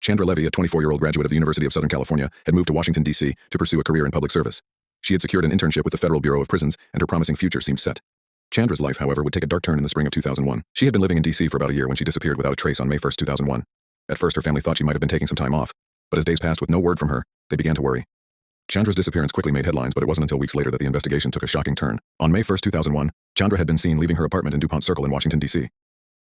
Chandra Levy, a 24-year-old graduate of the University of Southern California, had moved to Washington, D.C. to pursue a career in public service. She had secured an internship with the Federal Bureau of Prisons, and her promising future seemed set. Chandra's life, however, would take a dark turn in the spring of 2001. She had been living in D.C. for about a year when she disappeared without a trace on May 1, 2001. At first, her family thought she might have been taking some time off, but as days passed with no word from her, they began to worry. Chandra's disappearance quickly made headlines, but it wasn't until weeks later that the investigation took a shocking turn. On May 1, 2001, Chandra had been seen leaving her apartment in DuPont Circle in Washington, D.C.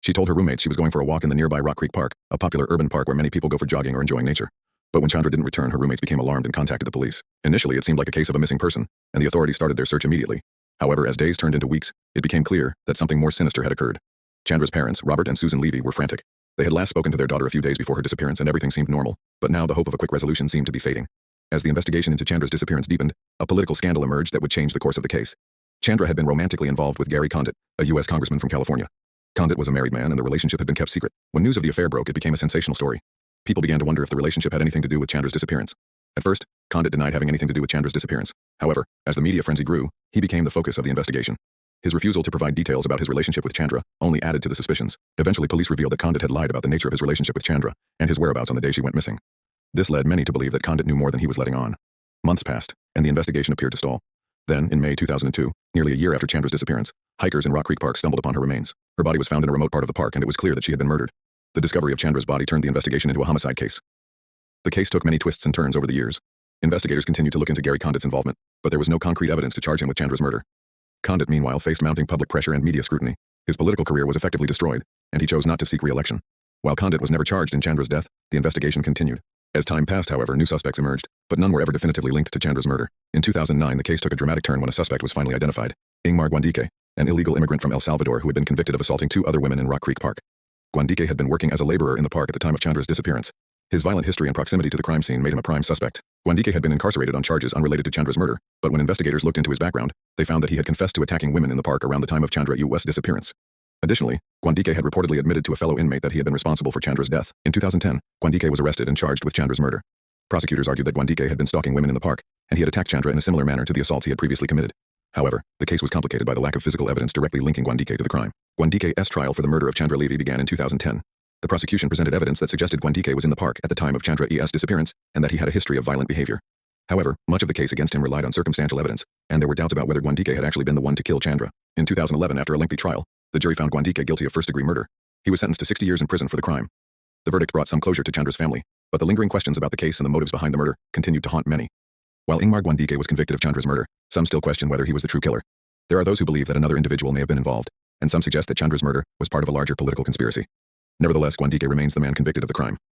She told her roommates she was going for a walk in the nearby Rock Creek Park, a popular urban park where many people go for jogging or enjoying nature. But when Chandra didn't return, her roommates became alarmed and contacted the police. Initially, it seemed like a case of a missing person, and the authorities started their search immediately. However, as days turned into weeks, it became clear that something more sinister had occurred. Chandra's parents, Robert and Susan Levy, were frantic. They had last spoken to their daughter a few days before her disappearance, and everything seemed normal, but now the hope of a quick resolution seemed to be fading. As the investigation into Chandra's disappearance deepened, a political scandal emerged that would change the course of the case. Chandra had been romantically involved with Gary Condit, a U.S. congressman from California. Condit was a married man, and the relationship had been kept secret. When news of the affair broke, it became a sensational story. People began to wonder if the relationship had anything to do with Chandra's disappearance. At first, Condit denied having anything to do with Chandra's disappearance. However, as the media frenzy grew, he became the focus of the investigation. His refusal to provide details about his relationship with Chandra only added to the suspicions. Eventually, police revealed that Condit had lied about the nature of his relationship with Chandra and his whereabouts on the day she went missing. This led many to believe that Condit knew more than he was letting on. Months passed, and the investigation appeared to stall. Then, in May 2002, nearly a year after Chandra's disappearance, hikers in Rock Creek Park stumbled upon her remains. Her body was found in a remote part of the park, and it was clear that she had been murdered. The discovery of Chandra's body turned the investigation into a homicide case. The case took many twists and turns over the years. Investigators continued to look into Gary Condit's involvement, but there was no concrete evidence to charge him with Chandra's murder. Condit, meanwhile, faced mounting public pressure and media scrutiny. His political career was effectively destroyed, and he chose not to seek re-election. While Condit was never charged in Chandra's death, the investigation continued. As time passed, however, new suspects emerged, but none were ever definitively linked to Chandra's murder. In 2009, the case took a dramatic turn when a suspect was finally identified: Ingmar Guandike, an illegal immigrant from El Salvador who had been convicted of assaulting 2 other women in Rock Creek Park. Guandike had been working as a laborer in the park at the time of Chandra's disappearance. His violent history and proximity to the crime scene made him a prime suspect. Guandike had been incarcerated on charges unrelated to Chandra's murder, but when investigators looked into his background, they found that he had confessed to attacking women in the park around the time of Chandra's disappearance. Additionally, Guandike had reportedly admitted to a fellow inmate that he had been responsible for Chandra's death. In 2010, Guandike was arrested and charged with Chandra's murder. Prosecutors argued that Guandike had been stalking women in the park, and he had attacked Chandra in a similar manner to the assaults he had previously committed. However, the case was complicated by the lack of physical evidence directly linking Guandike to the crime. Guandike's trial for the murder of Chandra Levy began in 2010. The prosecution presented evidence that suggested Guandike was in the park at the time of Chandra's disappearance, and that he had a history of violent behavior. However, much of the case against him relied on circumstantial evidence, and there were doubts about whether Guandike had actually been the one to kill Chandra. In 2011, after a lengthy trial, the jury found Guandike guilty of first-degree murder. He was sentenced to 60 years in prison for the crime. The verdict brought some closure to Chandra's family, but the lingering questions about the case and the motives behind the murder continued to haunt many. While Ingmar Guandike was convicted of Chandra's murder, some still question whether he was the true killer. There are those who believe that another individual may have been involved, and some suggest that Chandra's murder was part of a larger political conspiracy. Nevertheless, Guandike remains the man convicted of the crime.